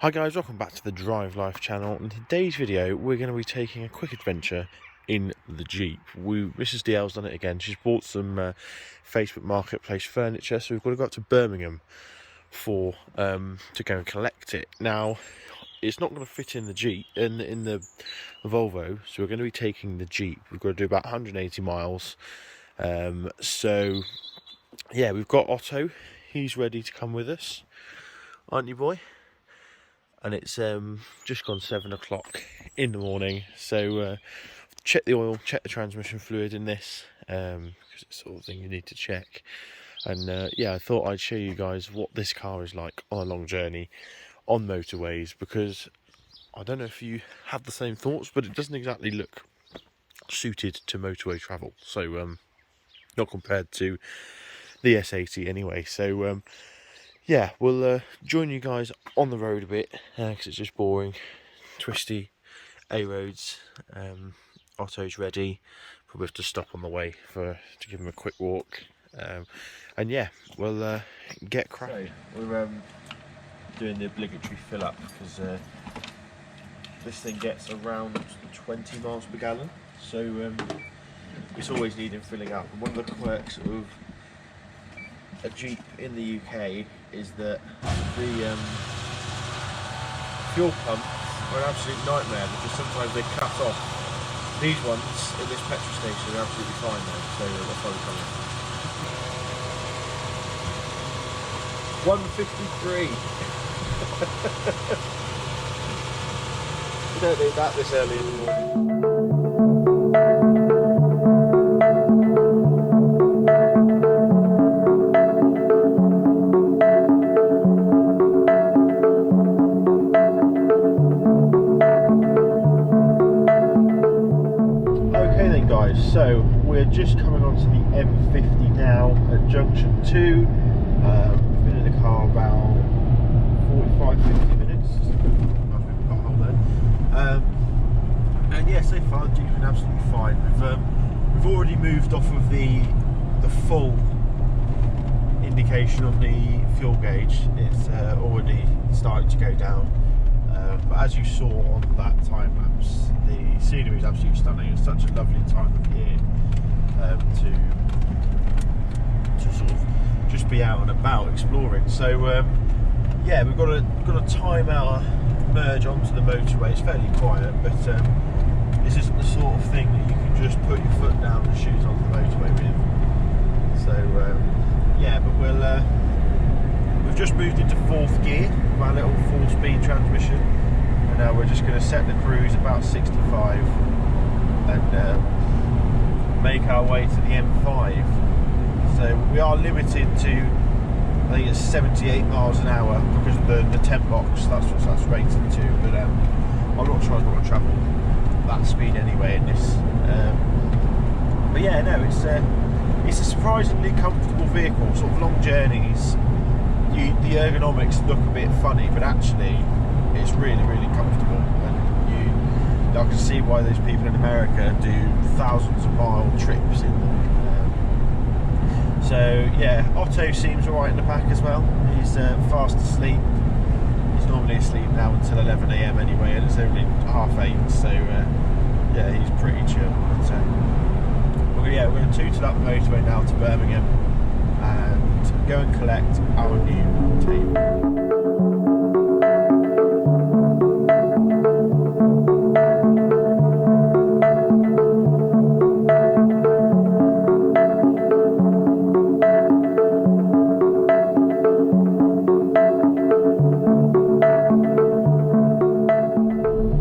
Hi guys, welcome back to the Drive Life channel. In today's video we're going to be taking a quick adventure in the Jeep. Mrs DL's done it again. She's bought some Facebook Marketplace furniture, so we've got to go up to Birmingham to go and collect it. Now it's not going to fit in the Jeep, in the Volvo, so we're going to be taking the Jeep. We've got to do about 180 miles. So yeah, we've got Otto. He's ready to come with us, aren't you, boy? And it's just gone 7 o'clock in the morning, so check the oil, check the transmission fluid in this, because it's the sort of thing you need to check. And yeah, I thought I'd show you guys what this car is like on a long journey on motorways, because I don't know if you have the same thoughts, but it doesn't exactly look suited to motorway travel, so not compared to the S80 anyway. So yeah, we'll join you guys on the road a bit, because it's just boring, twisty A roads. Otto's ready. Probably have to stop on the way to give him a quick walk. And yeah, we'll get cracking. So we're doing the obligatory fill up, because this thing gets around 20 miles per gallon, so it's always needing filling up. And one of the quirks of a Jeep in the UK is that the fuel pumps are an absolute nightmare, because sometimes they cut off. These ones in this petrol station are absolutely fine though, so that's why we're coming. 153. We don't need that this early in the morning. So we're just coming onto the M50 now at junction 2. We've been in the car about 45-50 minutes. And yeah, so far the Jeep's been absolutely fine. We've already moved off of the full indication on the fuel gauge. It's already starting to go down. But as you saw on that time lapse, the scenery is absolutely stunning. It's such a lovely time of year to sort of just be out and about exploring. So yeah, we've got to time our merge onto the motorway. It's fairly quiet, but this isn't the sort of thing that you can just put your foot down and shoot onto the motorway with. So yeah, but we've just moved into 4th gear with our little 4-speed transmission, and now we're just going to set the cruise about 65 and make our way to the M5. So we are limited to, I think it's 78 miles an hour because of the 10 box. That's what that's rated to. But I'm not sure I want to travel that speed anyway in this. But yeah, no, it's a surprisingly comfortable vehicle. Sort of long journeys, the ergonomics look a bit funny, but actually it's really, really comfortable. And I can see why those people in America do thousands of mile trips in them. So yeah, Otto seems alright in the back as well. He's fast asleep. He's normally asleep now until 11 AM anyway, and it's only 8:30, so yeah, he's pretty chill. But yeah, we're going to toot up the motorway now to Birmingham and go and collect our new table.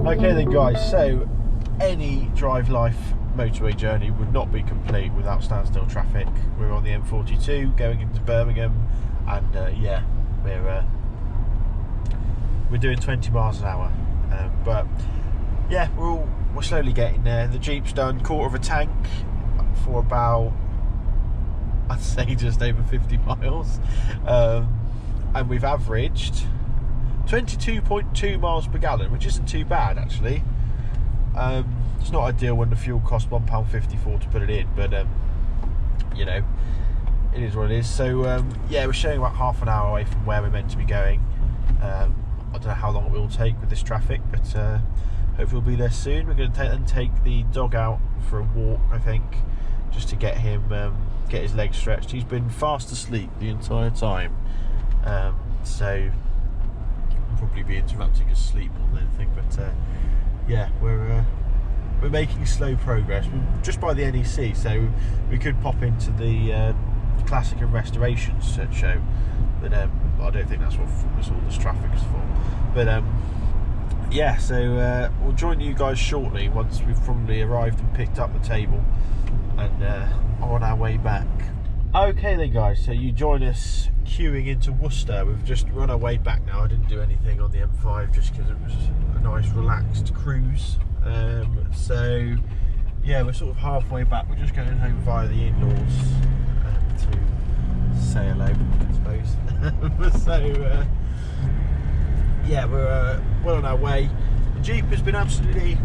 Okay then guys, so any Drive Life motorway journey would not be complete without standstill traffic. We're on the M42 going into Birmingham, and yeah, we're doing 20 miles an hour, but yeah, we're slowly getting there. The Jeep's done quarter of a tank for about, I'd say, just over 50 miles, and we've averaged 22.2 miles per gallon, which isn't too bad actually. It's not ideal when the fuel costs £1.54 to put it in, but you know, it is what it is. So yeah, we're showing about half an hour away from where we're meant to be going. I don't know how long it will take with this traffic, but hopefully we'll be there soon. We're going to take the dog out for a walk, I think, just to get him, get his legs stretched. He's been fast asleep the entire time, so I'll probably be interrupting his sleep more than anything. But yeah, we're making slow progress. We're just by the NEC, so we could pop into the Classic and Restoration show, but I don't think that's what all this traffic is for. But yeah, so we'll join you guys shortly once we've probably arrived and picked up the table and on our way back. Okay then guys, so you join us queuing into Worcester. We've just run our way back now. I didn't do anything on the M5 just because it was a nice relaxed cruise. So yeah, we're sort of halfway back. We're just going home via the in-laws to say hello, I suppose. So yeah, we're well on our way. The Jeep has been absolutely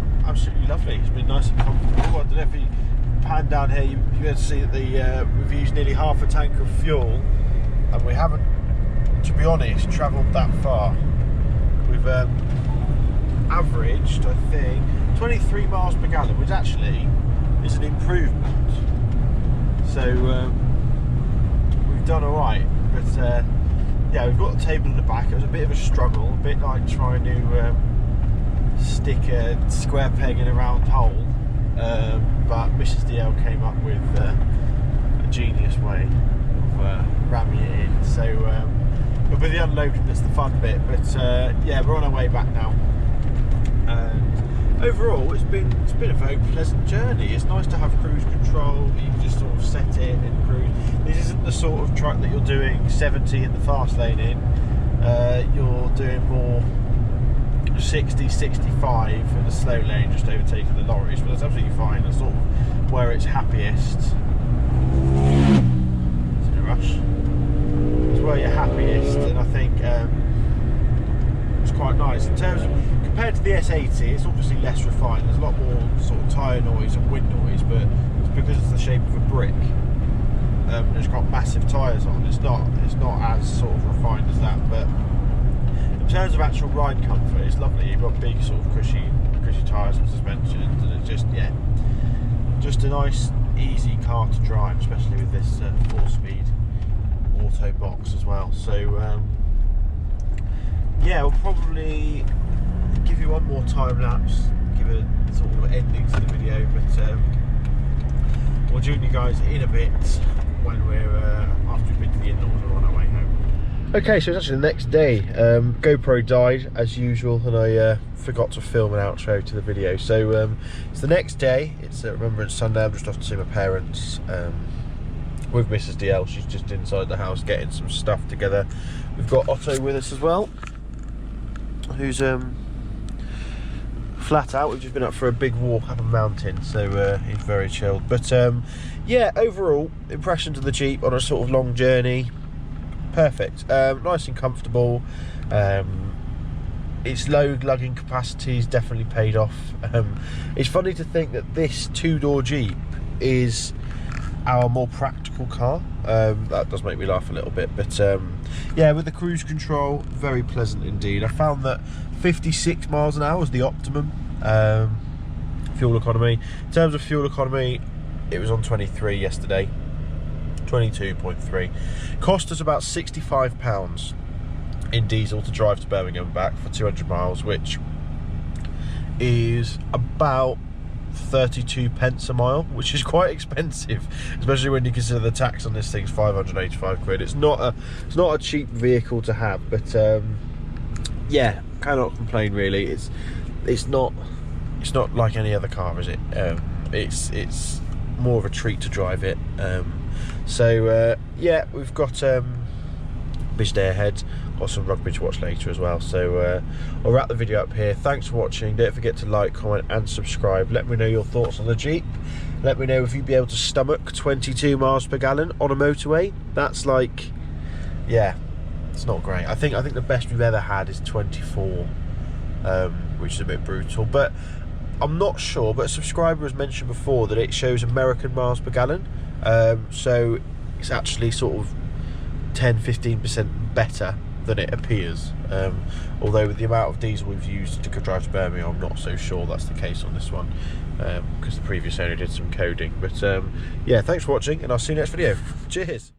lovely. It's been nice and comfortable. I don't know if you pan down here, you'll be able to see that we've used nearly half a tank of fuel, and we haven't, to be honest, travelled that far. We've averaged, I think, 23 miles per gallon, which actually is an improvement. So we've done all right. But yeah, we've got the table in the back. It was a bit of a struggle, a bit like trying to stick a square peg in a round hole. But Mrs. DL came up with a genius way of ramming it in. So, but with the unloading, that's the fun bit. But yeah, we're on our way back now. And overall, it's been a very pleasant journey. It's nice to have cruise control. You can just sort of set it and cruise. This isn't the sort of truck that you're doing 70 in the fast lane in. You're doing more 60, 65 in the slow lane, just overtaking the lorries, but that's absolutely fine. That's sort of where it's happiest. It's in a rush. It's where you're happiest, and I think it's quite nice. In terms of, compared to the S80, it's obviously less refined. There's a lot more sort of tyre noise and wind noise, but it's because it's the shape of a brick. It's got massive tyres on. It's not as sort of refined as that, but in terms of actual ride comfort, it's lovely. You've got big sort of cushy tyres and suspensions, and it's just, yeah, just a nice easy car to drive, especially with this 4-speed auto box as well. So yeah, we'll probably give you one more time lapse, give a sort of ending to the video, but we'll join you guys in a bit when we're after we've been to the in-laws and we're on our way home. Okay, so it's actually the next day. GoPro died as usual, and I forgot to film an outro to the video. So it's the next day. It's Remembrance Sunday. I'm just off to see my parents with Mrs. DL. She's just inside the house getting some stuff together. We've got Otto with us as well, who's flat out. We've just been up for a big walk up a mountain, so he's very chilled. But yeah, overall impressions of the Jeep on a sort of long journey, perfect. Nice and comfortable. Its low lugging capacity is definitely paid off. It's funny to think that this two-door Jeep is our more practical car. That does make me laugh a little bit, but yeah, with the cruise control, very pleasant indeed. I found that 56 miles an hour is the optimum fuel economy. In terms of fuel economy, it was on 23 yesterday, 22.3. Cost us about £65 in diesel to drive to Birmingham and back for 200 miles, which is about 32 pence a mile, which is quite expensive, especially when you consider the tax on this thing's 585 quid. It's not a cheap vehicle to have, but yeah, cannot complain really. It's not like any other car, is it? It's more of a treat to drive it. So yeah, we've got busy day ahead. Got some rugby to watch later as well. So I'll wrap the video up here. Thanks for watching. Don't forget to like, comment and subscribe. Let me know your thoughts on the Jeep. Let me know if you'd be able to stomach 22 miles per gallon on a motorway. That's like, yeah, it's not great. I think the best we've ever had is 24, which is a bit brutal, but I'm not sure. But a subscriber has mentioned before that it shows American miles per gallon, so it's actually sort of 10-15% better than it appears. Although with the amount of diesel we've used to drive to Birmingham, I'm not so sure that's the case on this one, because the previous owner did some coding. But yeah, thanks for watching, and I'll see you next video. Cheers.